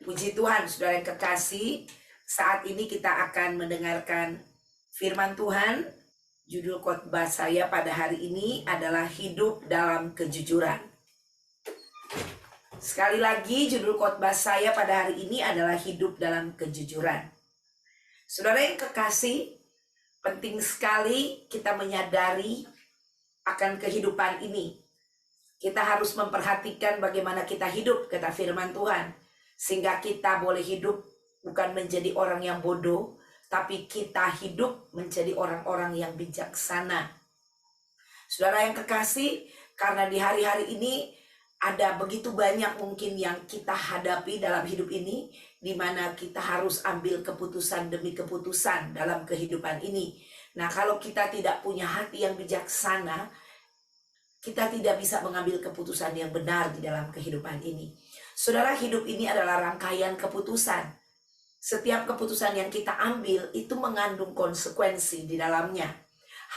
Puji Tuhan, saudara yang kekasih, saat ini kita akan mendengarkan firman Tuhan. Judul khotbah saya pada hari ini adalah hidup dalam kejujuran. Sekali lagi, judul khotbah saya pada hari ini adalah hidup dalam kejujuran. Saudara yang kekasih, penting sekali kita menyadari akan kehidupan ini. Kita harus memperhatikan bagaimana kita hidup, kata firman Tuhan. Sehingga kita boleh hidup bukan menjadi orang yang bodoh, tapi kita hidup menjadi orang-orang yang bijaksana. Saudara yang kekasih, karena di hari-hari ini ada begitu banyak mungkin yang kita hadapi dalam hidup ini, di mana kita harus ambil keputusan demi keputusan dalam kehidupan ini. Nah, kalau kita tidak punya hati yang bijaksana, kita tidak bisa mengambil keputusan yang benar di dalam kehidupan ini. Saudara, hidup ini adalah rangkaian keputusan. Setiap keputusan yang kita ambil itu mengandung konsekuensi di dalamnya.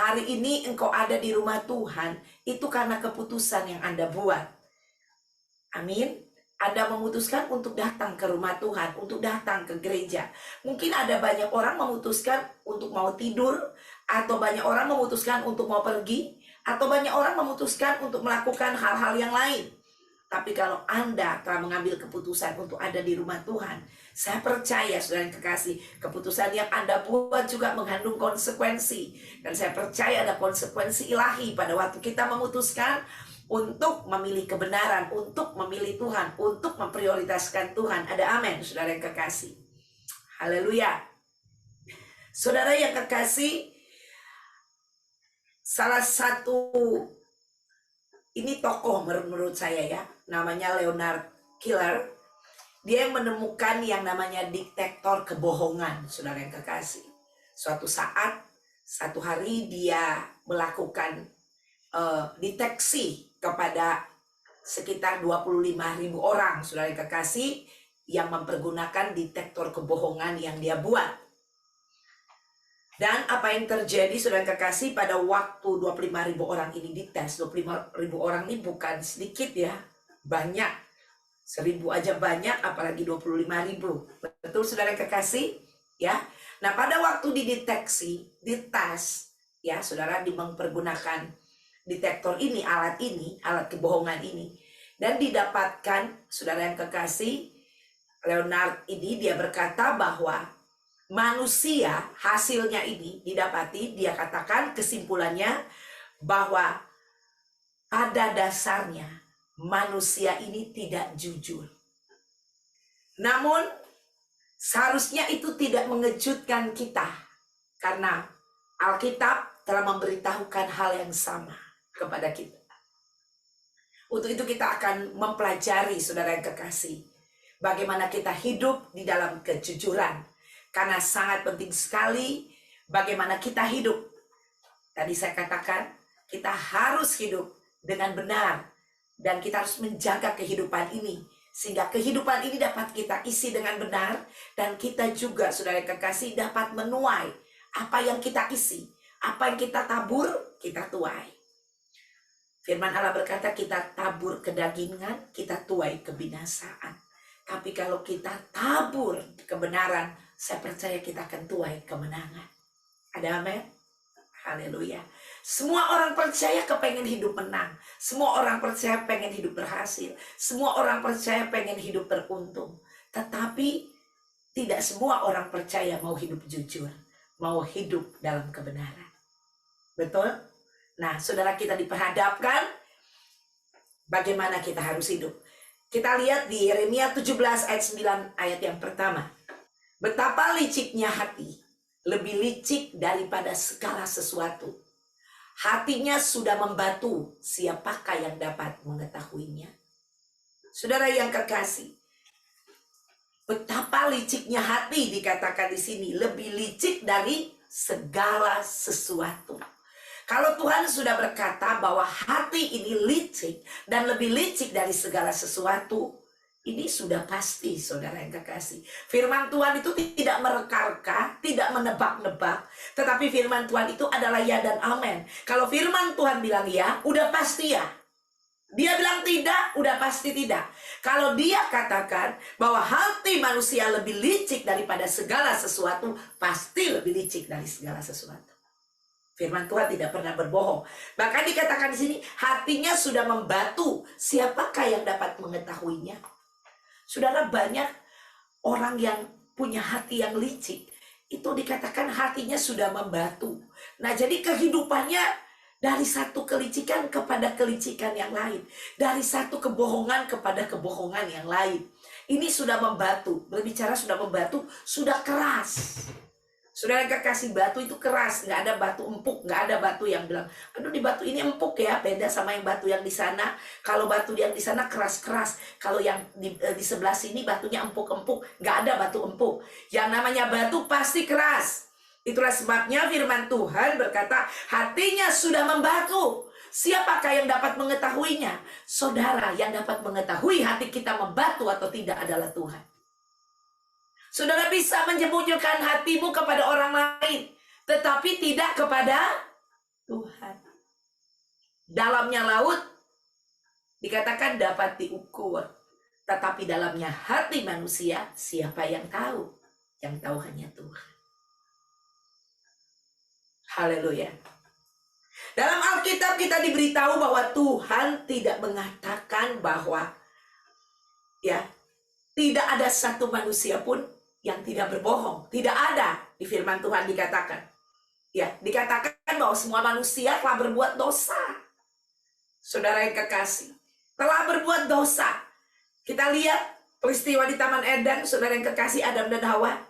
Hari ini engkau ada di rumah Tuhan, itu karena keputusan yang Anda buat. Amin. Anda memutuskan untuk datang ke rumah Tuhan, untuk datang ke gereja. Mungkin ada banyak orang memutuskan untuk mau tidur, atau banyak orang memutuskan untuk mau pergi, atau banyak orang memutuskan untuk melakukan hal-hal yang lain. Tapi kalau Anda telah mengambil keputusan untuk ada di rumah Tuhan, saya percaya, saudara yang kekasih, keputusan yang Anda buat juga mengandung konsekuensi. Dan saya percaya ada konsekuensi ilahi pada waktu kita memutuskan untuk memilih kebenaran, untuk memilih Tuhan, untuk memprioritaskan Tuhan. Ada amin, saudara yang kekasih. Haleluya. Saudara yang kekasih, salah satu ini tokoh menurut saya ya, namanya Leonard Killer. Dia yang menemukan yang namanya detektor kebohongan, saudara yang kekasih. Suatu saat, satu hari dia melakukan deteksi kepada sekitar 25.000 orang, saudara yang kekasih, yang mempergunakan detektor kebohongan yang dia buat. Dan apa yang terjadi, saudara yang kekasih, pada waktu 25.000 orang ini dites. 25.000 orang ini bukan sedikit ya, banyak. 1.000 aja banyak, apalagi 25.000. Betul, saudara yang kekasih? Ya. Nah, pada waktu dideteksi, dites, ya, saudara, mempergunakan detektor ini, alat kebohongan ini, dan didapatkan, saudara yang kekasih, Leonard ini dia berkata bahwa manusia, hasilnya ini didapati, dia katakan kesimpulannya bahwa pada dasarnya manusia ini tidak jujur. Namun seharusnya itu tidak mengejutkan kita, karena Alkitab telah memberitahukan hal yang sama kepada kita. Untuk itu kita akan mempelajari, saudara yang kekasih, bagaimana kita hidup di dalam kejujuran. Karena sangat penting sekali bagaimana kita hidup. Tadi saya katakan, kita harus hidup dengan benar. Dan kita harus menjaga kehidupan ini. Sehingga kehidupan ini dapat kita isi dengan benar. Dan kita juga, saudara yang kekasih, dapat menuai apa yang kita isi. Apa yang kita tabur, kita tuai. Firman Allah berkata, kita tabur kedagingan, kita tuai kebinasaan. Tapi kalau kita tabur kebenaran, saya percaya kita akan tuai kemenangan. Ada amin? Haleluya. Semua orang percaya kepengen hidup menang. Semua orang percaya pengen hidup berhasil. Semua orang percaya pengen hidup beruntung. Tetapi tidak semua orang percaya mau hidup jujur. Mau hidup dalam kebenaran. Betul? Nah, saudara, kita diperhadapkan bagaimana kita harus hidup. Kita lihat di Yeremia 17 ayat 9 ayat yang pertama. Betapa liciknya hati, lebih licik daripada segala sesuatu. Hatinya sudah membatu, siapakah yang dapat mengetahuinya? Saudara yang kekasih, betapa liciknya hati dikatakan di sini, lebih licik dari segala sesuatu. Kalau Tuhan sudah berkata bahwa hati ini licik dan lebih licik dari segala sesuatu, ini sudah pasti, saudara yang kekasih. Firman Tuhan itu tidak mereka-reka, tidak menebak-nebak. Tetapi firman Tuhan itu adalah ya dan amin. Kalau firman Tuhan bilang ya, udah pasti ya. Dia bilang tidak, udah pasti tidak. Kalau dia katakan bahwa hati manusia lebih licik daripada segala sesuatu, pasti lebih licik dari segala sesuatu. Firman Tuhan tidak pernah berbohong. Bahkan dikatakan di sini, hatinya sudah membatu. Siapakah yang dapat mengetahuinya? Saudara, banyak orang yang punya hati yang licik. Itu dikatakan hatinya sudah membatu. Nah, jadi kehidupannya dari satu kelicikan kepada kelicikan yang lain. Dari satu kebohongan kepada kebohongan yang lain. Ini sudah membatu. Berbicara sudah membatu, sudah keras. Saudara kekasih, batu itu keras. Nggak ada batu empuk. Nggak ada batu yang bilang, aduh di batu ini empuk ya. Beda sama yang batu yang di sana. Kalau batu yang di sana keras-keras. Kalau yang di sebelah sini batunya empuk-empuk. Nggak ada batu empuk. Yang namanya batu pasti keras. Itulah sebabnya firman Tuhan berkata, hatinya sudah membatu. Siapakah yang dapat mengetahuinya? Saudara, yang dapat mengetahui hati kita membatu atau tidak adalah Tuhan. Saudara bisa menyembunyikan hatimu kepada orang lain, tetapi tidak kepada Tuhan. Dalamnya laut dikatakan dapat diukur, tetapi dalamnya hati manusia, siapa yang tahu? Yang tahu hanya Tuhan. Haleluya. Dalam Alkitab kita diberitahu bahwa Tuhan tidak mengatakan bahwa tidak ada satu manusia pun yang tidak berbohong. Tidak ada. Di firman Tuhan dikatakan. Dikatakan bahwa semua manusia telah berbuat dosa. Saudara yang kekasih, telah berbuat dosa. Kita lihat peristiwa di Taman Eden, saudara yang kekasih, Adam dan Hawa.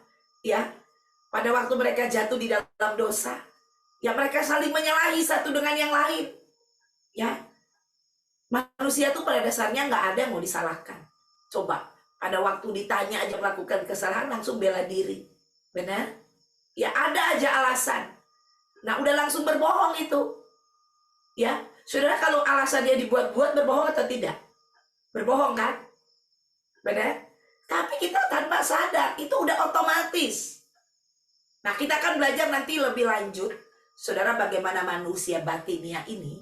Pada waktu mereka jatuh di dalam dosa, mereka saling menyalahi satu dengan yang lain. Manusia tuh pada dasarnya nggak ada yang mau disalahkan. Coba, pada waktu ditanya aja melakukan kesalahan, langsung bela diri. Benar? Ada aja alasan. Nah, udah langsung berbohong itu. Saudara, kalau alasannya dibuat-buat, berbohong atau tidak? Berbohong kan? Benar? Tapi kita tanpa sadar, itu udah otomatis. Nah, kita akan belajar nanti lebih lanjut, saudara, bagaimana manusia batinia ini,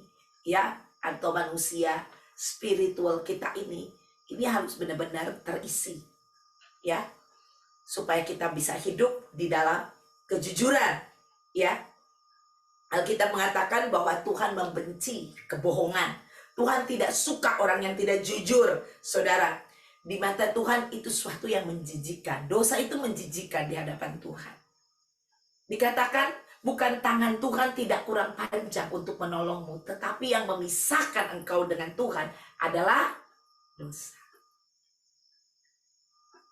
atau manusia spiritual kita ini harus benar-benar terisi, supaya kita bisa hidup di dalam kejujuran, Alkitab mengatakan bahwa Tuhan membenci kebohongan. Tuhan tidak suka orang yang tidak jujur, saudara. Di mata Tuhan itu sesuatu yang menjijikkan. Dosa itu menjijikkan di hadapan Tuhan. Dikatakan, bukan tangan Tuhan tidak kurang panjang untuk menolongmu, tetapi yang memisahkan engkau dengan Tuhan adalah dosa.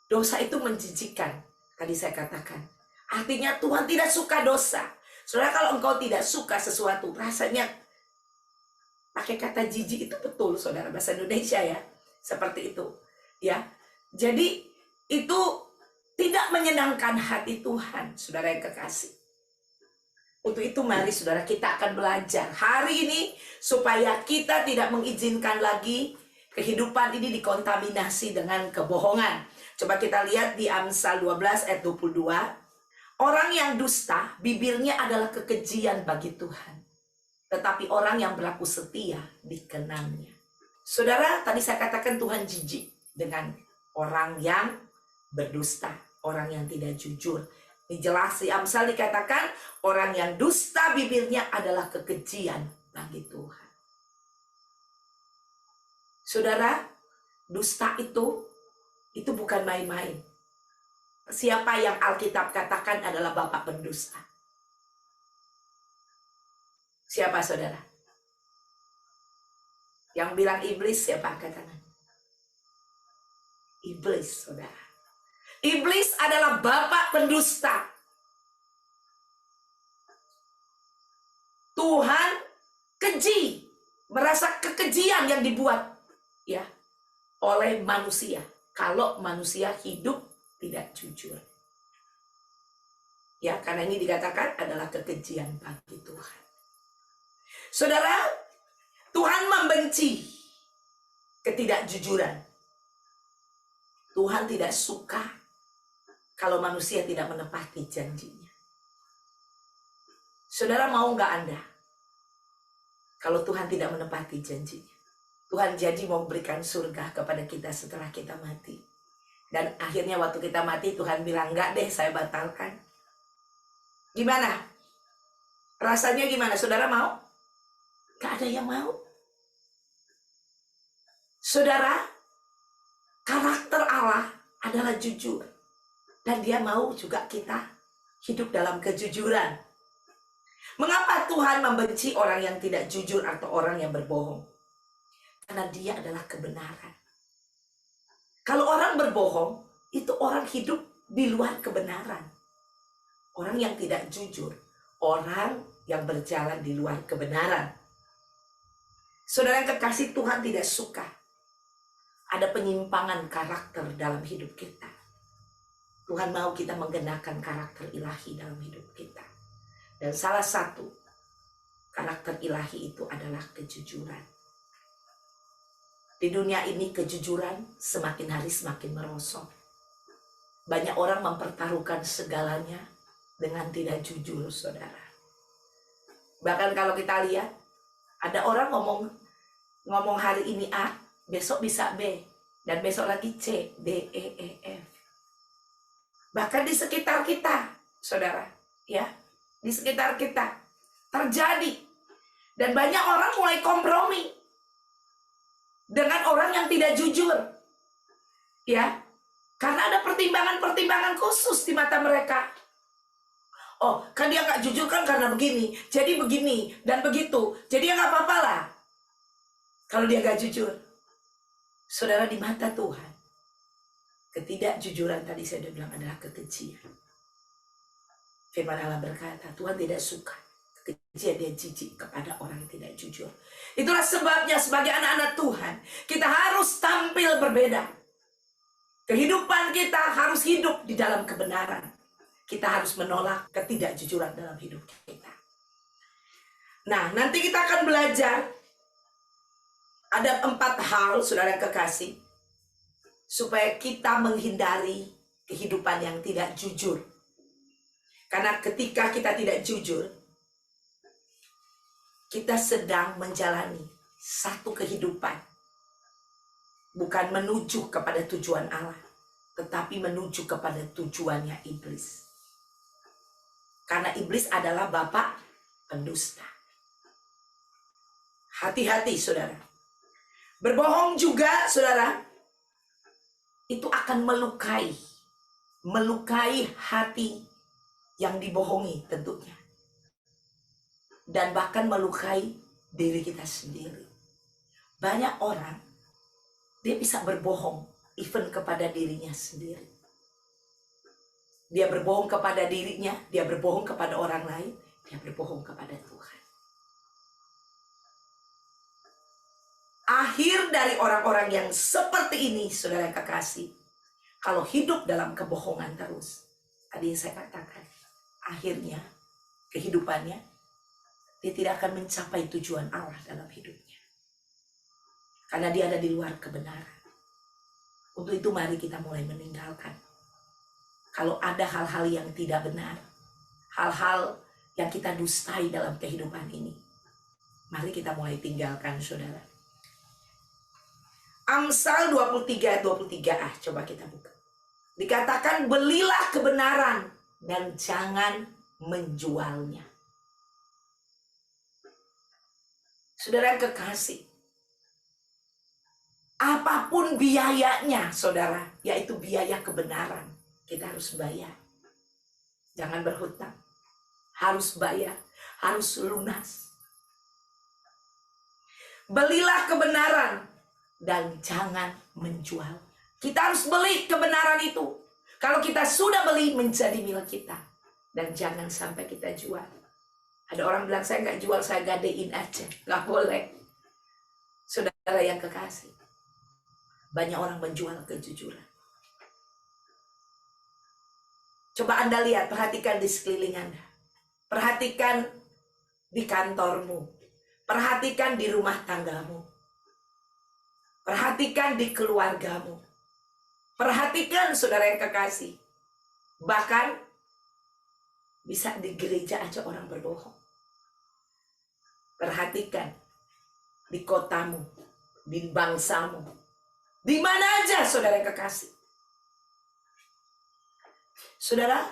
Dosa itu menjijikkan, tadi saya katakan. Artinya Tuhan tidak suka dosa. Saudara, kalau engkau tidak suka sesuatu, rasanya, pakai kata jijik itu betul, saudara, bahasa Indonesia seperti itu. Jadi itu tidak menyenangkan hati Tuhan, saudara yang kekasih. Untuk itu mari saudara, kita akan belajar hari ini supaya kita tidak mengizinkan lagi kehidupan ini dikontaminasi dengan kebohongan. Coba kita lihat di Amsal 12 ayat 22. Orang yang dusta, bibirnya adalah kekejian bagi Tuhan. Tetapi orang yang berlaku setia dikenangnya. Saudara, tadi saya katakan Tuhan jijik dengan orang yang berdusta, orang yang tidak jujur. Ini jelas di Amsal dikatakan orang yang dusta bibirnya adalah kekejian bagi Tuhan. Saudara, dusta itu bukan main-main. Siapa yang Alkitab katakan adalah bapak pendusta? Siapa, saudara? Yang bilang iblis siapa? Katakan. Iblis, saudara. Iblis adalah bapak pendusta. Tuhan keji, merasa kekejian yang dibuat oleh manusia. Kalau manusia hidup tidak jujur. Karena ini dikatakan adalah kekejian bagi Tuhan. Saudara, Tuhan membenci ketidakjujuran. Tuhan tidak suka kalau manusia tidak menepati janjinya. Saudara, mau nggak Anda kalau Tuhan tidak menepati janjinya? Tuhan janji mau berikan surga kepada kita setelah kita mati. Dan akhirnya waktu kita mati Tuhan bilang, enggak deh, saya batalkan. Gimana? Rasanya gimana? Saudara mau? Gak ada yang mau. Saudara, karakter Allah adalah jujur. Dan dia mau juga kita hidup dalam kejujuran. Mengapa Tuhan membenci orang yang tidak jujur atau orang yang berbohong? Karena dia adalah kebenaran. Kalau orang berbohong, itu orang hidup di luar kebenaran. Orang yang tidak jujur, orang yang berjalan di luar kebenaran. Saudara yang kekasih, Tuhan tidak suka ada penyimpangan karakter dalam hidup kita. Tuhan mau kita menggenakan karakter ilahi dalam hidup kita. Dan salah satu karakter ilahi itu adalah kejujuran. Di dunia ini kejujuran semakin hari semakin merosot. Banyak orang mempertaruhkan segalanya dengan tidak jujur, saudara. Bahkan kalau kita lihat, ada orang ngomong hari ini A, besok bisa B, dan besok lagi C, D, E, E, F. Bahkan di sekitar kita, saudara, ya, di sekitar kita terjadi. Dan banyak orang mulai kompromi dengan orang yang tidak jujur, ya, karena ada pertimbangan-pertimbangan khusus di mata mereka. Oh, kan dia nggak jujur kan karena begini, jadi begini dan begitu, jadi ya nggak apa-apa lah kalau dia nggak jujur. Saudara, di mata Tuhan, ketidakjujuran tadi saya sudah bilang adalah kekejian. Firman Allah berkata, Tuhan tidak suka kekejian, dia jijik kepada orang yang tidak jujur. Itulah sebabnya sebagai anak-anak Tuhan, kita harus tampil berbeda. Kehidupan kita harus hidup di dalam kebenaran. Kita harus menolak ketidakjujuran dalam hidup kita. Nah, nanti kita akan belajar ada 4 hal, saudara yang kekasih, supaya kita menghindari kehidupan yang tidak jujur. Karena ketika kita tidak jujur, kita sedang menjalani satu kehidupan. Bukan menuju kepada tujuan Allah, tetapi menuju kepada tujuannya iblis. Karena iblis adalah bapa pendusta. Hati-hati, saudara. Berbohong juga, saudara, itu akan melukai hati yang dibohongi tentunya. Dan bahkan melukai diri kita sendiri. Banyak orang, dia bisa berbohong, even kepada dirinya sendiri. Dia berbohong kepada dirinya, dia berbohong kepada orang lain, dia berbohong kepada Tuhan. Akhir dari orang-orang yang seperti ini, saudara yang kekasih, kalau hidup dalam kebohongan terus, tadi yang saya katakan, akhirnya kehidupannya, dia tidak akan mencapai tujuan Allah dalam hidupnya. Karena dia ada di luar kebenaran. Untuk itu mari kita mulai meninggalkan. Kalau ada hal-hal yang tidak benar, hal-hal yang kita dustai dalam kehidupan ini, mari kita mulai tinggalkan, saudara. Amsal 23:23, coba kita buka. Dikatakan, belilah kebenaran dan jangan menjualnya. Saudara yang kekasih, apapun biayanya, saudara, yaitu biaya kebenaran, kita harus bayar. Jangan berhutang. Harus bayar. Harus lunas. Belilah kebenaran dan jangan menjual. Kita harus beli kebenaran itu. Kalau kita sudah beli, menjadi milik kita. Dan jangan sampai kita jual. Ada orang bilang, saya nggak jual, saya gadein aja. Nggak boleh. Saudara yang kekasih, banyak orang menjual kejujuran. Coba Anda lihat, perhatikan di sekeliling Anda. Perhatikan di kantormu. Perhatikan di rumah tanggamu. Perhatikan di keluargamu. Perhatikan, saudara yang kekasih. Bahkan bisa di gereja aja orang berbohong. Perhatikan di kotamu, di bangsamu, di mana aja saudara yang kekasih. Saudara,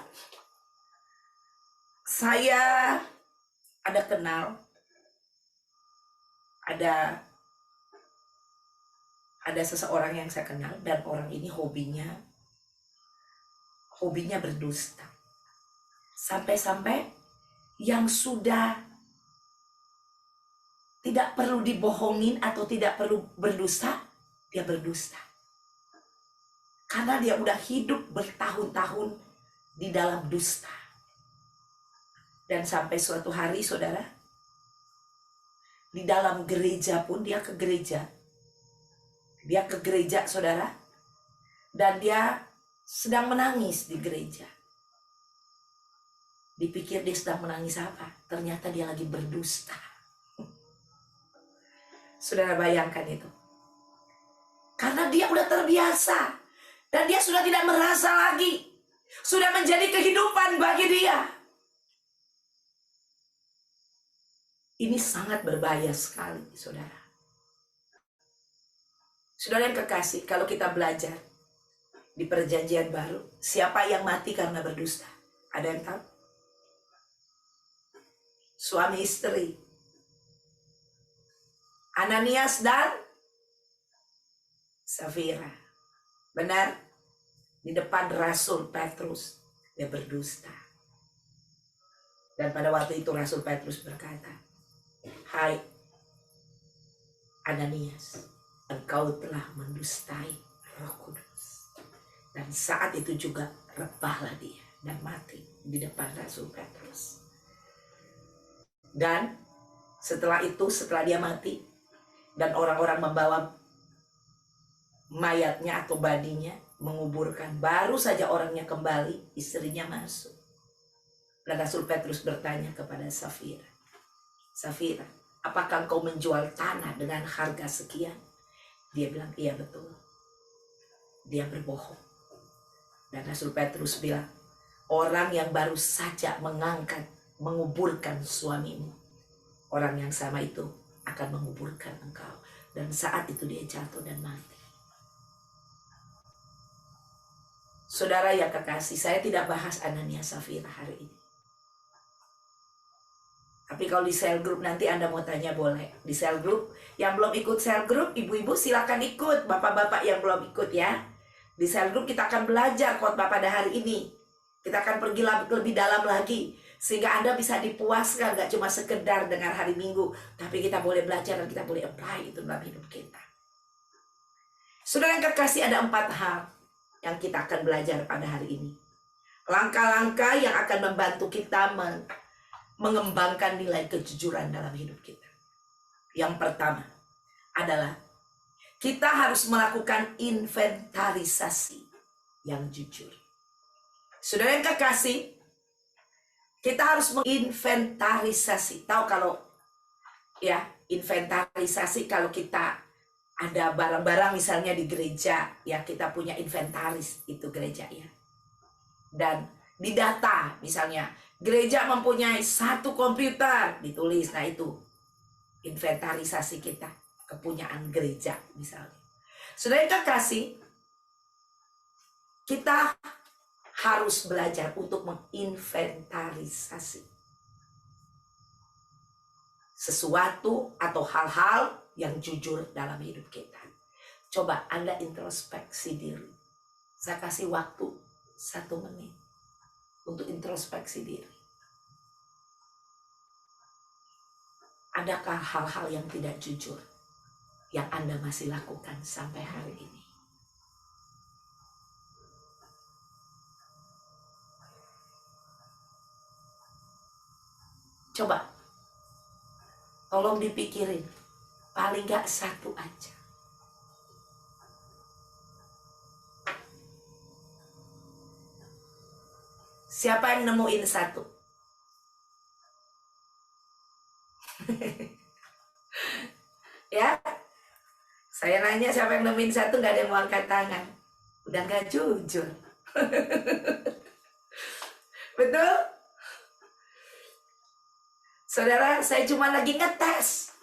saya ada kenal, ada seseorang yang saya kenal, dan orang ini hobinya berdusta. Sampai-sampai yang sudah tidak perlu dibohongin atau tidak perlu berdusta, dia berdusta. Karena dia udah hidup bertahun-tahun di dalam dusta. Dan sampai suatu hari saudara, di dalam gereja pun dia ke gereja. Dia ke gereja saudara, dan dia sedang menangis di gereja. Dipikir dia sedang menangis apa? Ternyata dia lagi berdusta. Saudara bayangkan itu. Karena dia udah terbiasa. Dan dia sudah tidak merasa lagi. Sudah menjadi kehidupan bagi dia. Ini sangat berbahaya sekali, saudara. Saudara yang kekasih, kalau kita belajar di perjanjian baru, siapa yang mati karena berdusta? Ada yang tahu? Suami istri. Ananias dan Safira. Benar? Di depan Rasul Petrus, dia berdusta. Dan pada waktu itu Rasul Petrus berkata, "Hai Ananias, engkau telah mendustai Roh Kudus." Dan saat itu juga rebahlah dia dan mati di depan Rasul Petrus. Dan setelah itu, setelah dia mati dan orang-orang membawa mayatnya atau badinya menguburkan, baru saja orangnya kembali, istrinya masuk. Dan Rasul Petrus bertanya kepada Safira, "Safira, apakah engkau menjual tanah dengan harga sekian?" Dia bilang, "Iya betul." Dia berbohong. Dan Rasul Petrus bilang, "Orang yang baru saja menguburkan suamimu, orang yang sama itu akan menguburkan engkau." Dan saat itu dia jatuh dan mati. Saudara yang kekasih, saya tidak bahas Ananias Safira hari ini. Tapi kalau di sel group nanti Anda mau tanya boleh. Di sel group, yang belum ikut sel group, ibu-ibu silakan ikut. Bapak-bapak yang belum ikut ya. Di sel group kita akan belajar khotbah pada hari ini. Kita akan pergi lebih dalam lagi. Sehingga Anda bisa dipuaskan, gak cuma sekedar dengar hari Minggu. Tapi kita boleh belajar dan kita boleh apply itu dalam hidup kita. Saudara yang kekasih, ada 4 hal yang kita akan belajar pada hari ini. Langkah-langkah yang akan membantu kita mengembangkan nilai kejujuran dalam hidup kita. Yang pertama adalah kita harus melakukan inventarisasi yang jujur. Saudara yang kekasih, kita harus menginventarisasi. Tahu kalau ya, inventarisasi kalau kita ada barang-barang misalnya di gereja, ya kita punya inventaris itu gereja ya. Dan di data misalnya, gereja mempunyai 1 komputer, ditulis, nah itu inventarisasi kita, kepunyaan gereja misalnya. Saudara yang kekasih, kita harus belajar untuk menginventarisasi sesuatu atau hal-hal yang jujur dalam hidup kita. Coba Anda introspeksi diri. Saya kasih waktu 1 menit untuk introspeksi diri. Adakah hal-hal yang tidak jujur yang Anda masih lakukan sampai hari ini? Coba, tolong dipikirin. Paling gak 1 aja. Siapa yang nemuin 1? Ya, saya nanya siapa yang nemuin 1, gak ada yang mau angkat tangan. Udah gak jujur. Betul? Saudara, saya cuma lagi ngetes.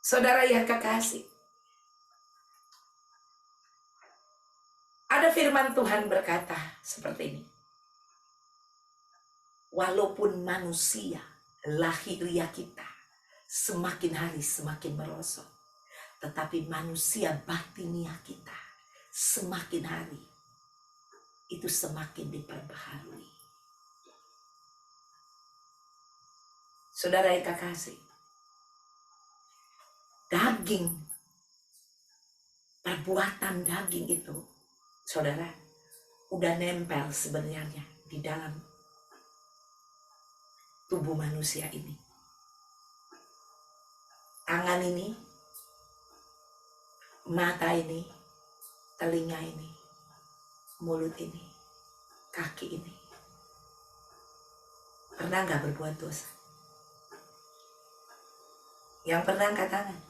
Saudara yang kekasih, ada firman Tuhan berkata seperti ini. Walaupun manusia lahiriah kita semakin hari semakin merosot, tetapi manusia batiniah kita semakin hari itu semakin diperbaharui. Saudara yang kekasih, daging, perbuatan daging itu, saudara, udah nempel sebenarnya di dalam tubuh manusia ini. Tangan ini, mata ini, telinga ini, mulut ini, kaki ini. Pernah nggak berbuat dosa? Yang pernah angkat tangan?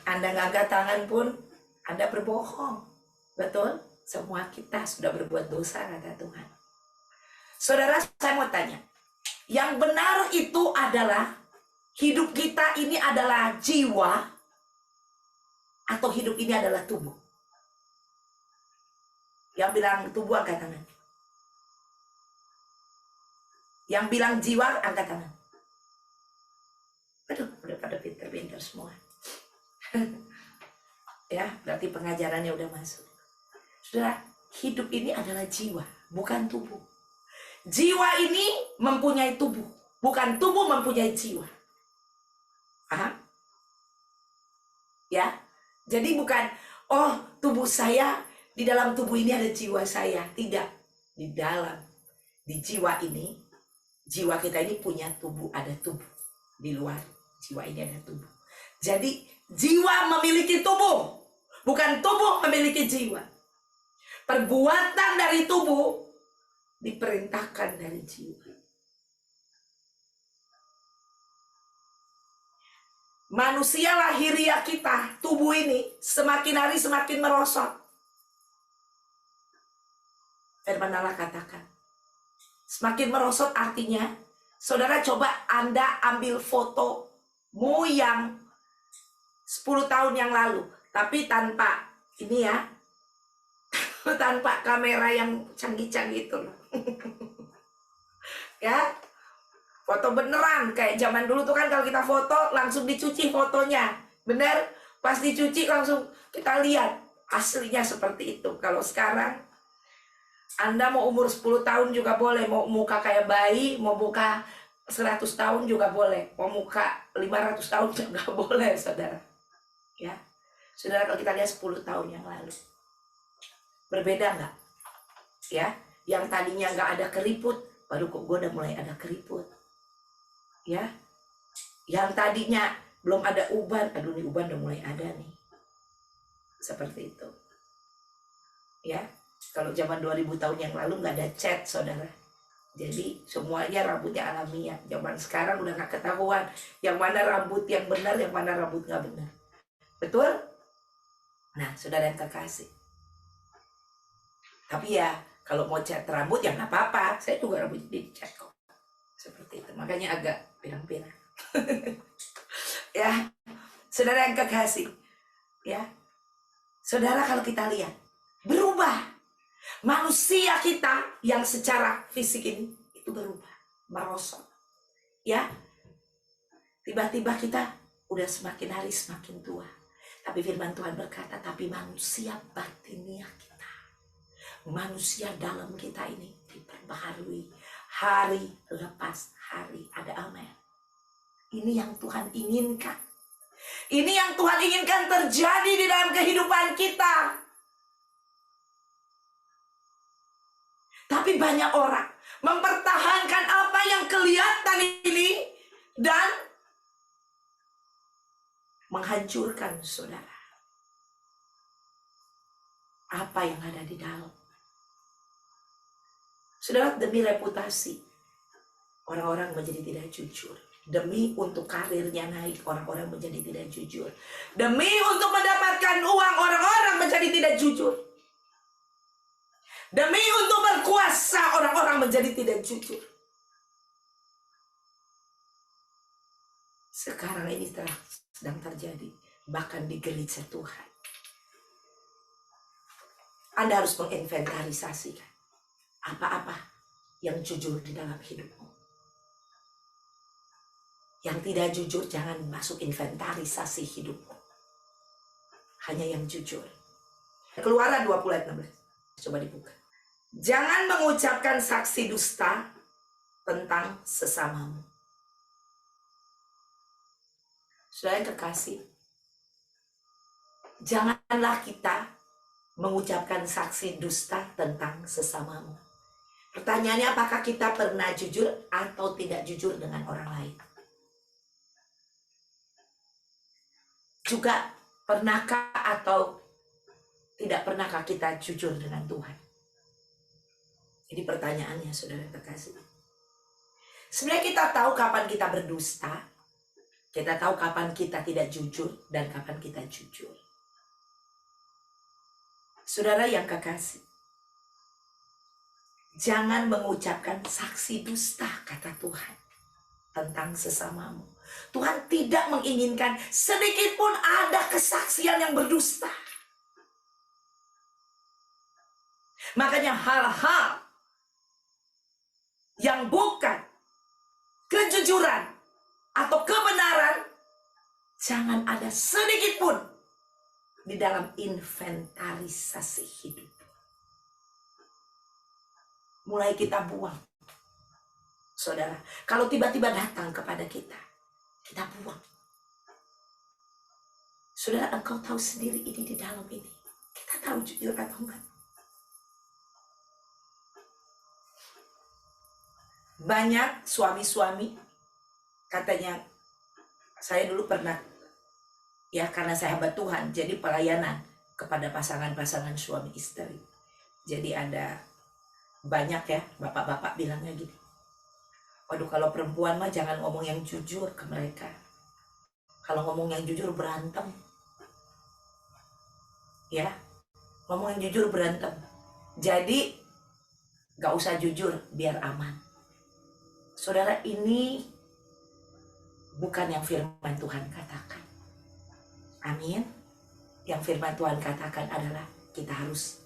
Anda nggak angkat tangan pun Anda berbohong. Betul? Semua kita sudah berbuat dosa, kata Tuhan. Saudara, saya mau tanya. Yang benar itu adalah hidup kita ini adalah jiwa atau hidup ini adalah tubuh? Yang bilang tubuh angkat tangan. Yang bilang jiwa angkat tangan. Aduh, udah pada pinter-pinter semua. Ya, berarti pengajarannya udah masuk. Saudara, hidup ini adalah jiwa, bukan tubuh. Jiwa ini mempunyai tubuh, bukan tubuh mempunyai jiwa. Paham? Ya, jadi bukan, oh tubuh saya, di dalam tubuh ini ada jiwa saya. Tidak, di dalam, di jiwa ini, jiwa kita ini punya tubuh, ada tubuh. Di luar jiwa ini ada tubuh. Jadi jiwa memiliki tubuh, bukan tubuh memiliki jiwa. Perbuatan dari tubuh diperintahkan dari jiwa. Manusia lahiriah kita, tubuh ini semakin hari semakin merosot. Firman Allah katakan, semakin merosot artinya, saudara coba Anda ambil fotomu yang 10 tahun yang lalu, tapi tanpa ini ya, tanpa kamera yang canggih-canggih itu loh. Ya, foto beneran kayak zaman dulu tuh kan, kalau kita foto langsung dicuci fotonya, bener, pas dicuci langsung kita lihat aslinya seperti itu. Kalau sekarang Anda mau umur 10 tahun juga boleh, mau muka kayak bayi, mau muka 100 tahun juga boleh, mau muka 500 tahun juga boleh, saudara. Ya, saudara, kalau kita lihat 10 tahun yang lalu, berbeda nggak? Ya, yang tadinya nggak ada keriput, baru kok gue udah mulai ada keriput. Ya, yang tadinya belum ada uban, aduh nih uban udah mulai ada nih. Seperti itu. Ya, kalau zaman 2000 tahun yang lalu nggak ada cat, saudara. Jadi semuanya rambutnya alamiah. Zaman sekarang udah nggak ketahuan yang mana rambut yang benar, yang mana rambut nggak benar. Betul? Nah, saudara yang terkasih. Tapi ya, kalau mau cat rambut ya nggak apa-apa. Saya juga rambut dicat kok. Seperti itu. Makanya agak pirang-pirang. Ya, saudara yang kekasih. Ya, saudara, kalau kita lihat, berubah. Manusia kita yang secara fisik ini, itu berubah. Merosot. Ya, tiba-tiba kita udah semakin hari semakin tua. Tapi firman Tuhan berkata, tapi manusia batiniah kita, manusia dalam kita ini diperbaharui hari lepas hari. Ada amin. Ini yang Tuhan inginkan. Ini yang Tuhan inginkan terjadi di dalam kehidupan kita. Tapi banyak orang mempertahankan apa yang kelihatan ini dan menghancurkan, saudara, apa yang ada di dalam. Saudara, demi reputasi, orang-orang menjadi tidak jujur. Demi untuk karirnya naik, orang-orang menjadi tidak jujur. Demi untuk mendapatkan uang, orang-orang menjadi tidak jujur. Demi untuk berkuasa, orang-orang menjadi tidak jujur. sekarang ini sedang terjadi, bahkan di gereja Tuhan. Anda harus menginventarisasikan apa-apa yang jujur di dalam hidupmu. Yang tidak jujur jangan masuk inventarisasi hidupmu. Hanya yang jujur. Keluaran 20 ayat 16. Coba dibuka. Jangan mengucapkan saksi dusta tentang sesamamu. Saudara yang kekasih, janganlah kita mengucapkan saksi dusta tentang sesamamu. Pertanyaannya, apakah kita pernah jujur atau tidak jujur dengan orang lain? Juga pernahkah atau tidak pernahkah kita jujur dengan Tuhan? Jadi pertanyaannya, saudara terkasih. Sebenarnya kita tahu kapan kita berdusta, kita tahu kapan kita tidak jujur, dan kapan kita jujur. Saudara yang kekasih, jangan mengucapkan saksi dusta, kata Tuhan, tentang sesamamu. Tuhan tidak menginginkan sedikit pun ada kesaksian yang berdusta. Makanya hal-hal yang bukan kejujuran atau kebenaran, jangan ada sedikit pun di dalam inventarisasi hidup. Mulai kita buang. Saudara, kalau tiba-tiba datang kepada kita buang. Saudara, engkau tahu sendiri ini di dalam ini. Kita tahu jujur atau enggak. Banyak suami-suami, katanya, saya dulu pernah, ya karena saya hamba Tuhan, jadi pelayanan kepada pasangan-pasangan suami istri. Jadi ada banyak ya, bapak-bapak bilangnya gini, waduh kalau perempuan mah jangan ngomong yang jujur ke mereka. Kalau ngomong yang jujur berantem. Ya, ngomong yang jujur berantem. Jadi gak usah jujur biar aman. Saudara, ini bukan yang firman Tuhan katakan. Amin. Yang firman Tuhan katakan adalah kita harus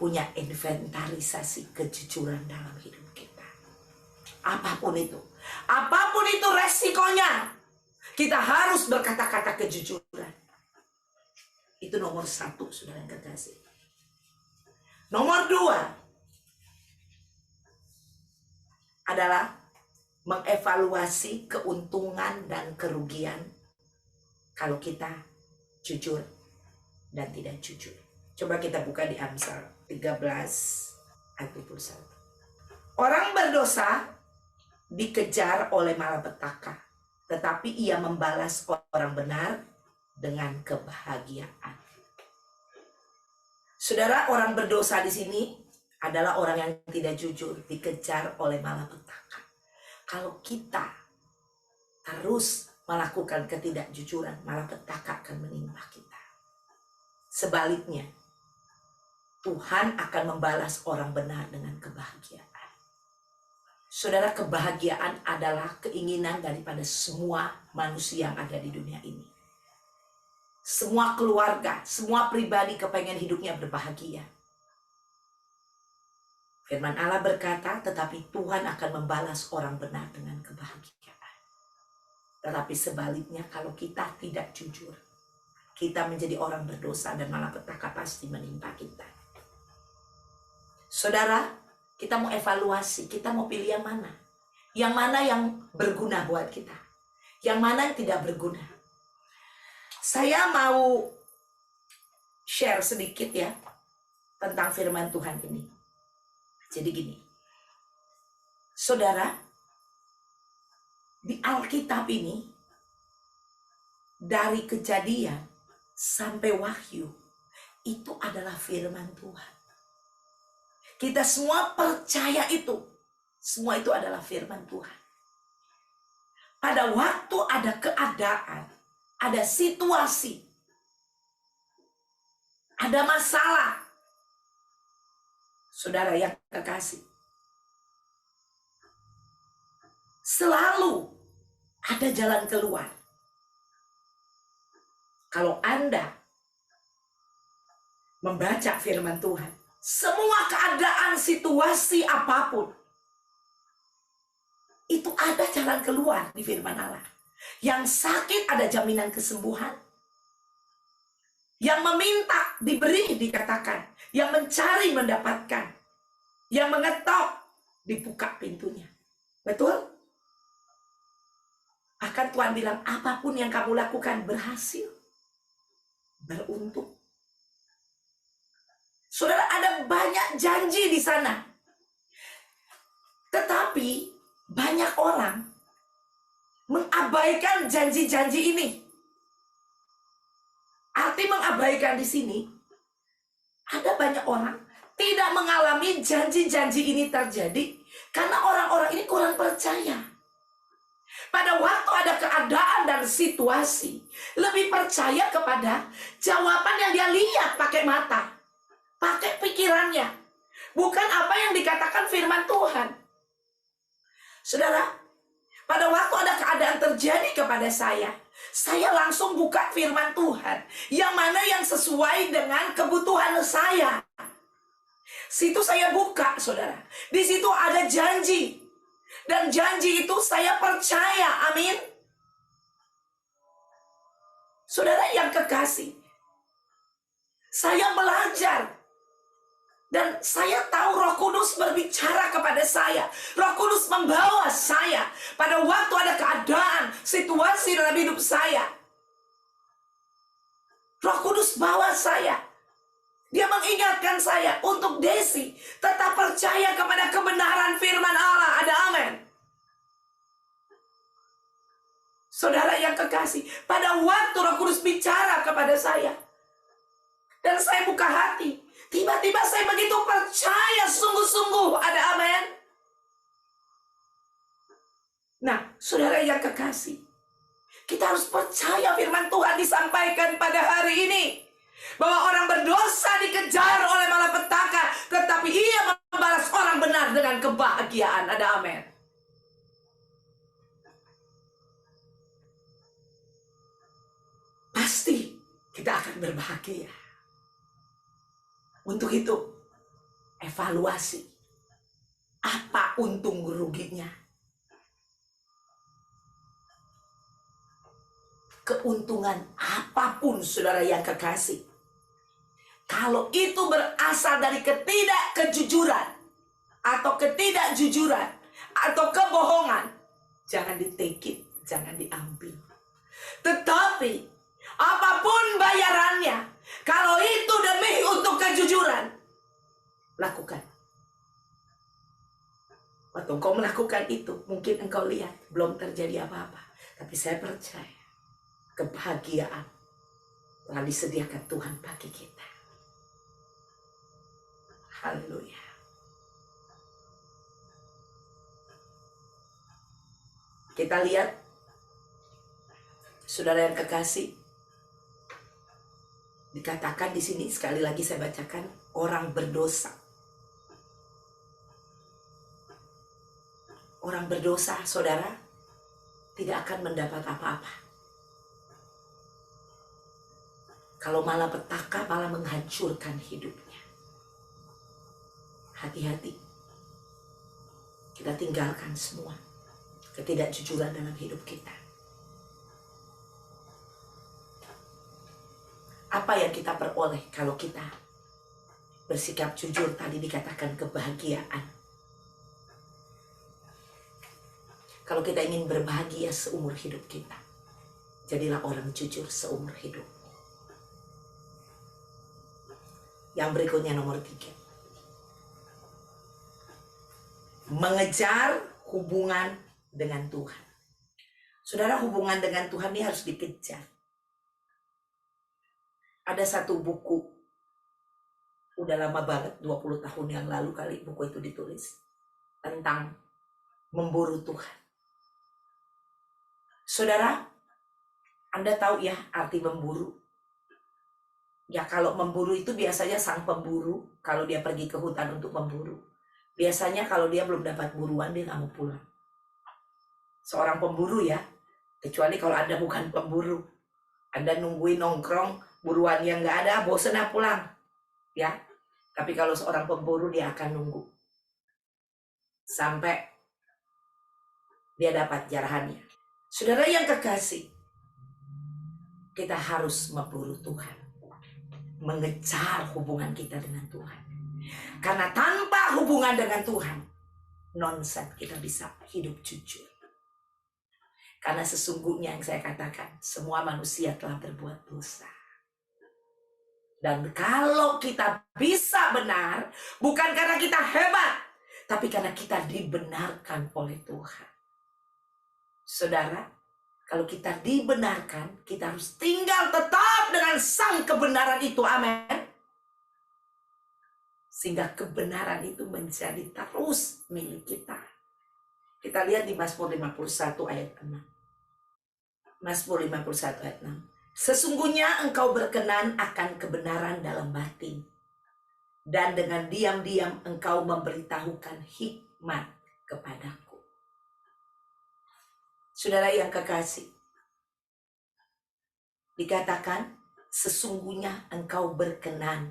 punya inventarisasi kejujuran dalam hidup kita. Apapun itu resikonya, kita harus berkata-kata kejujuran. Itu nomor 1, saudara yang kekasih. Nomor 2 adalah mengevaluasi keuntungan dan kerugian kalau kita jujur dan tidak jujur. Coba kita buka di Amsal 13 ayat 21. Orang berdosa dikejar oleh malapetaka, tetapi ia membalas orang benar dengan kebahagiaan. Saudara, orang berdosa di sini adalah orang yang tidak jujur, dikejar oleh malapetaka. Kalau kita terus melakukan ketidakjujuran, malapetaka akan menimpa kita. Sebaliknya, Tuhan akan membalas orang benar dengan kebahagiaan. Saudara, kebahagiaan adalah keinginan daripada semua manusia yang ada di dunia ini. Semua keluarga, semua pribadi kepengen hidupnya berbahagia. Firman Allah berkata, tetapi Tuhan akan membalas orang benar dengan kebahagiaan. Tetapi sebaliknya, kalau kita tidak jujur, kita menjadi orang berdosa dan malapetaka pasti menimpa kita. Saudara, kita mau evaluasi, kita mau pilih yang mana? Yang mana yang berguna buat kita? Yang mana yang tidak berguna? Saya mau share sedikit ya tentang firman Tuhan ini. Jadi gini, saudara, di Alkitab ini, dari Kejadian sampai Wahyu, itu adalah firman Tuhan. Kita semua percaya itu. Semua itu adalah firman Tuhan. Pada waktu ada keadaan, ada situasi, ada masalah, saudara yang kekasih, selalu Ada jalan keluar. Kalau Anda membaca firman Tuhan, semua keadaan, situasi apapun, itu ada jalan keluar di firman Allah. Yang sakit ada jaminan kesembuhan. Yang meminta diberi, dikatakan. Yang mencari mendapatkan. Yang mengetok dibuka pintunya. Betul? Akan Tuhan bilang, apapun yang kamu lakukan berhasil. Beruntung. Saudara, ada banyak janji di sana. Tetapi banyak orang mengabaikan janji-janji ini. Arti mengabaikan di sini, ada banyak orang tidak mengalami janji-janji ini terjadi karena orang-orang ini kurang percaya. Pada waktu ada keadaan dan situasi, lebih percaya kepada jawaban yang dia lihat pakai mata, pakai pikirannya, bukan apa yang dikatakan firman Tuhan. Saudara, pada waktu ada keadaan terjadi kepada saya langsung buka firman Tuhan, yang mana yang sesuai dengan kebutuhan saya. Situ saya buka, saudara. Di situ ada janji. Dan janji itu saya percaya, amin. Saudara yang kekasih, saya belajar. Dan saya tahu Roh Kudus berbicara kepada saya. Roh Kudus membawa saya pada waktu ada keadaan, situasi dalam hidup saya. Roh Kudus bawa saya. Dia mengingatkan saya untuk Desi tetap percaya kepada kebenaran firman Allah. Ada amin. Saudara yang kekasih, pada waktu Roh Kudus bicara kepada saya, dan saya buka hati, tiba-tiba saya begitu percaya sungguh-sungguh. Ada amin. Nah, saudara yang kekasih, kita harus percaya firman Tuhan disampaikan pada hari ini. Bahwa orang berdosa dikejar oleh malapetaka, tetapi ia membalas orang benar dengan kebahagiaan. Ada amin. Pasti kita akan berbahagia. Untuk itu, evaluasi. Apa untung ruginya? Keuntungan apapun, saudara yang kekasih, kalau itu berasal dari ketidakkejujuran, atau ketidakjujuran, atau kebohongan, jangan di-take it, jangan diambil. Tetapi, apapun bayarannya, kalau itu demi untuk kejujuran, lakukan. Waktu engkau melakukan itu, mungkin engkau lihat belum terjadi apa-apa. Tapi saya percaya kebahagiaan telah disediakan Tuhan bagi kita. Haleluya. Kita lihat, saudara yang kekasih, dikatakan di sini, sekali lagi saya bacakan, orang berdosa. Orang berdosa, saudara, tidak akan mendapat apa-apa. Kalau malapetaka malah menghancurkan hidupnya. Hati-hati. Kita tinggalkan semua ketidakjujuran dalam hidup kita. Apa yang kita peroleh kalau kita bersikap jujur? Tadi dikatakan kebahagiaan. Kalau kita ingin berbahagia seumur hidup kita, jadilah orang jujur seumur hidup. Yang berikutnya nomor 3. Mengejar hubungan dengan Tuhan. Saudara, hubungan dengan Tuhan ini harus dikejar. Ada satu buku, udah lama banget, 20 tahun yang lalu kali buku itu ditulis, tentang memburu Tuhan. Saudara, Anda tahu ya arti memburu? Ya, kalau memburu itu biasanya sang pemburu, kalau dia pergi ke hutan untuk memburu, biasanya kalau dia belum dapat buruan, dia nggak mau pulang. Seorang pemburu ya, Kecuali kalau Anda bukan pemburu. Anda nungguin nongkrong, buruan yang nggak ada, bosen pulang. Ya, tapi kalau seorang pemburu dia akan nunggu sampai dia dapat jarahannya. Saudara yang kekasih, kita harus memburu Tuhan, mengejar hubungan kita dengan Tuhan. Karena tanpa hubungan dengan Tuhan, nonsen kita bisa hidup jujur. Karena sesungguhnya yang saya katakan, semua manusia telah berbuat dosa. Dan kalau kita bisa benar, bukan karena kita hebat, tapi karena kita dibenarkan oleh Tuhan. Saudara, kalau kita dibenarkan, kita harus tinggal tetap dengan sang kebenaran itu. Amin. Sehingga kebenaran itu menjadi terus milik kita. Kita lihat di Mazmur 51 ayat 6. Mazmur 51 ayat 6. Sesungguhnya engkau berkenan akan kebenaran dalam batin. Dan dengan diam-diam engkau memberitahukan hikmat kepadaku. Saudara yang kekasih, dikatakan sesungguhnya engkau berkenan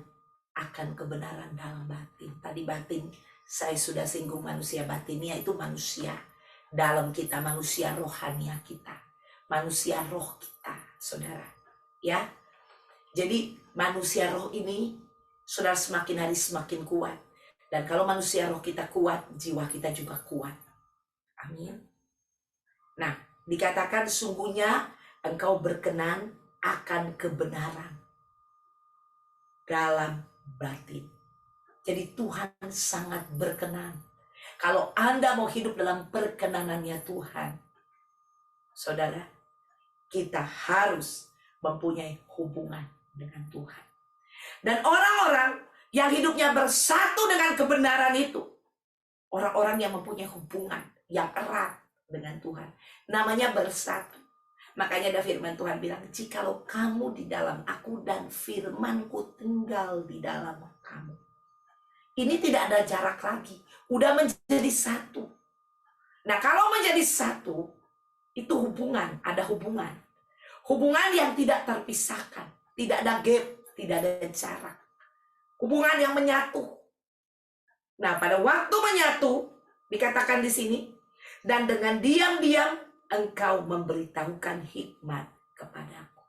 akan kebenaran dalam batin. Tadi batin saya sudah singgung, manusia batinnya itu manusia dalam kita, manusia rohania kita, manusia roh kita, saudara. Ya, jadi manusia roh ini, saudara, semakin hari semakin kuat. Dan kalau manusia roh kita kuat, jiwa kita juga kuat. Amin. Nah, dikatakan sungguhnya engkau berkenan akan kebenaran dalam batin. Jadi Tuhan sangat berkenan. Kalau Anda mau hidup dalam perkenanannya Tuhan, saudara, kita harus mempunyai hubungan dengan Tuhan. Dan orang-orang yang hidupnya bersatu dengan kebenaran itu, orang-orang yang mempunyai hubungan yang erat dengan Tuhan, namanya bersatu. Makanya ada firman Tuhan bilang, jikalau kamu di dalam aku dan firmanku tinggal di dalam kamu. Ini tidak ada jarak lagi, udah menjadi satu. Nah, kalau menjadi satu, itu hubungan, ada hubungan. Hubungan yang tidak terpisahkan, tidak ada gap, tidak ada jarak. Hubungan yang menyatu. Nah, pada waktu menyatu, dikatakan di sini, dan dengan diam-diam engkau memberitahukan hikmat kepadaku.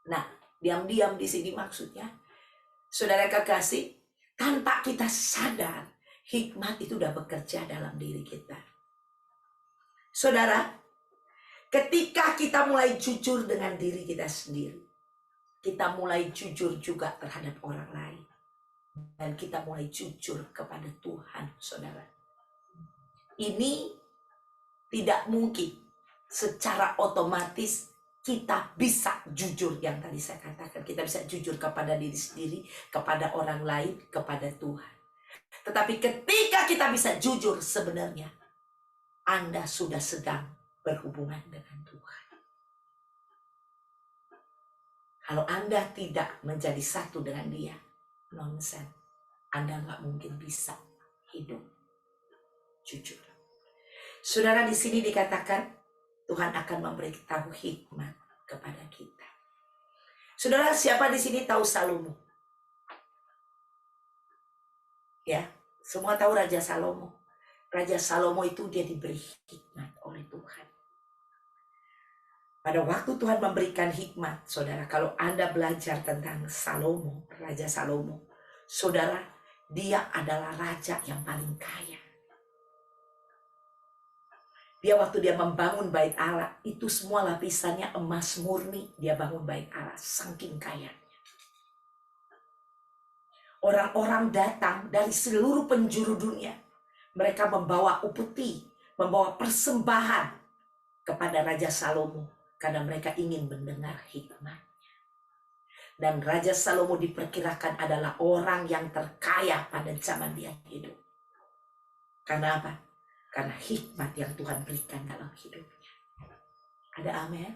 Nah, diam-diam di sini maksudnya, saudara kekasih, tanpa kita sadar, hikmat itu sudah bekerja dalam diri kita. Saudara, ketika kita mulai jujur dengan diri kita sendiri, kita mulai jujur juga terhadap orang lain. Dan kita mulai jujur kepada Tuhan, saudara. Ini tidak mungkin secara otomatis kita bisa jujur, yang tadi saya katakan. Kita bisa jujur kepada diri sendiri, kepada orang lain, kepada Tuhan. Tetapi ketika kita bisa jujur, sebenarnya Anda sudah sedang berhubungan dengan Tuhan. Kalau Anda tidak menjadi satu dengan Dia, nonsen, Anda nggak mungkin bisa hidup jujur. Saudara, di sini dikatakan Tuhan akan memberitahu hikmat kepada kita. Saudara, siapa di sini tahu Salomo? Ya, semua tahu Raja Salomo. Raja Salomo itu dia diberi hikmat oleh Tuhan. Pada waktu Tuhan memberikan hikmat, saudara, kalau Anda belajar tentang Salomo, Raja Salomo, saudara, dia adalah raja yang paling kaya. Dia waktu dia membangun bait Allah, itu semua lapisannya emas murni. Dia bangun bait Allah, saking kayanya. Orang-orang datang dari seluruh penjuru dunia. Mereka membawa upeti, membawa persembahan kepada Raja Salomo. Karena mereka ingin mendengar hikmatnya. Dan Raja Salomo diperkirakan adalah orang yang terkaya pada zaman dia hidup. Karena apa? Karena hikmat yang Tuhan berikan dalam hidupnya. Ada amin?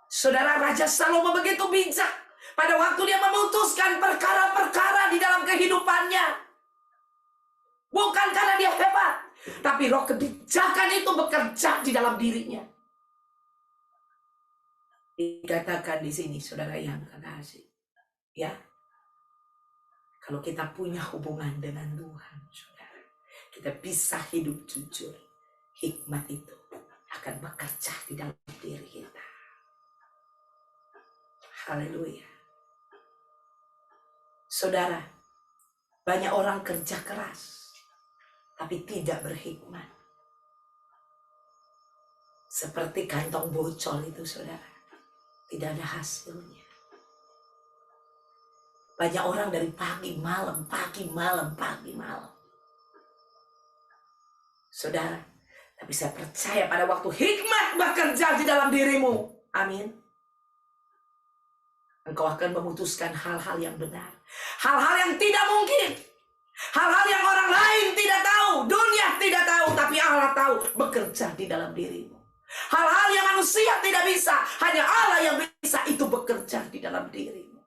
Saudara, Raja Salomo begitu bijak. Pada waktu dia memutuskan perkara-perkara di dalam kehidupannya. Bukan karena dia hebat. Tapi Tetapi roh kebijakan itu bekerja di dalam dirinya. Dikatakan di sini, saudara yang kekasih, ya, kalau kita punya hubungan dengan Tuhan, saudara, kita bisa hidup jujur. Hikmat itu akan bekerja di dalam diri kita. Haleluya. Saudara, banyak orang kerja keras, tapi tidak berhikmat. Seperti kantong bocor itu, saudara, tidak ada hasilnya. Banyak orang dari pagi malam, pagi malam, pagi malam. Saudara, tapi saya percaya pada waktu hikmat bekerja di dalam dirimu. Amin. Engkau akan memutuskan hal-hal yang benar. Hal-hal yang tidak mungkin. Hal-hal yang orang lain tidak tahu. Dunia tidak tahu. Tapi Allah tahu. Bekerja di dalam dirimu. Hal-hal yang manusia tidak bisa. Hanya Allah yang bisa. Itu bekerja di dalam dirimu.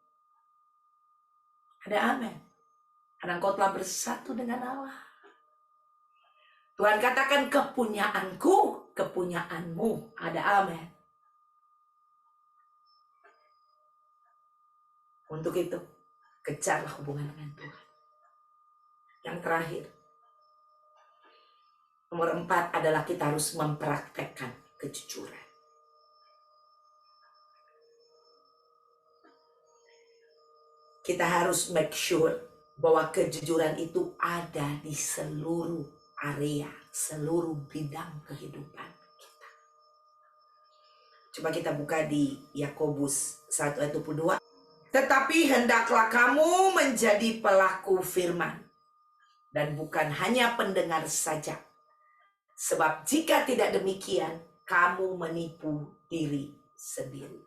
Ada amin. Karena engkau telah bersatu dengan Allah. Tuhan katakan kepunyaanku. Kepunyaanmu. Ada amin. Untuk itu, kejarlah hubungan dengan Tuhan. Yang terakhir, nomor 4 adalah kita harus mempraktekkan kejujuran. Kita harus make sure bahwa kejujuran itu ada di seluruh area, seluruh bidang kehidupan kita. Coba kita buka di Yakobus 1 ayat 22. Tetapi hendaklah kamu menjadi pelaku firman dan bukan hanya pendengar saja. Sebab jika tidak demikian, kamu menipu diri sendiri.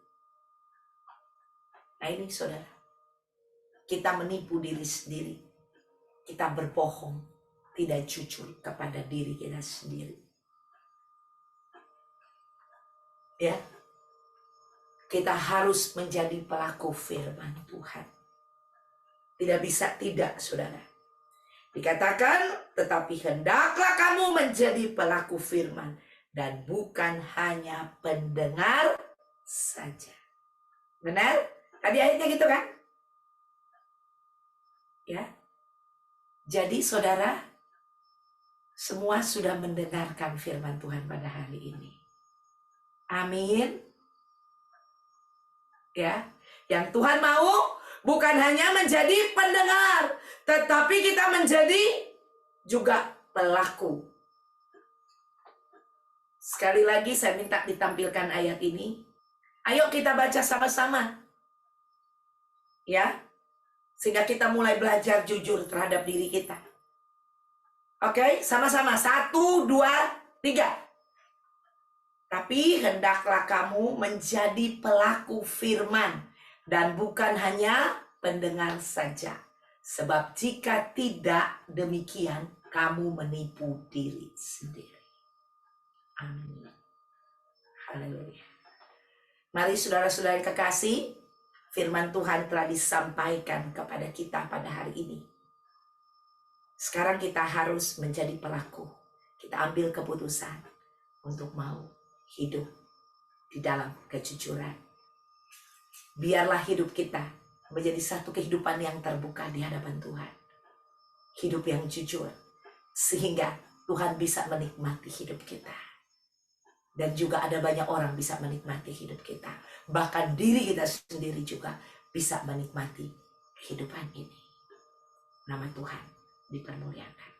Nah ini saudara, kita menipu diri sendiri. Kita berbohong, tidak jujur kepada diri kita sendiri. Ya. Kita harus menjadi pelaku firman Tuhan. Tidak bisa tidak, saudara. Dikatakan, tetapi hendaklah kamu menjadi pelaku firman. Dan bukan hanya pendengar saja. Benar? Tadi ayatnya gitu kan? Ya. Jadi saudara, semua sudah mendengarkan firman Tuhan pada hari ini. Amin. Ya, yang Tuhan mau bukan hanya menjadi pendengar, tetapi kita menjadi juga pelaku. Sekali lagi saya minta ditampilkan ayat ini. Ayo kita baca sama-sama. Ya. Sehingga kita mulai belajar jujur terhadap diri kita. Oke, sama-sama. 1, 2, 3. Tapi hendaklah kamu menjadi pelaku firman dan bukan hanya pendengar saja. Sebab jika tidak demikian, kamu menipu diri sendiri. Amin. Haleluya. Mari saudara-saudara yang kekasih, firman Tuhan telah disampaikan kepada kita pada hari ini. Sekarang kita harus menjadi pelaku. Kita ambil keputusan untuk mau hidup di dalam kejujuran. Biarlah hidup kita menjadi satu kehidupan yang terbuka di hadapan Tuhan. Hidup yang jujur. Sehingga Tuhan bisa menikmati hidup kita. Dan juga ada banyak orang bisa menikmati hidup kita. Bahkan diri kita sendiri juga bisa menikmati kehidupan ini. Nama Tuhan dipermuliakan.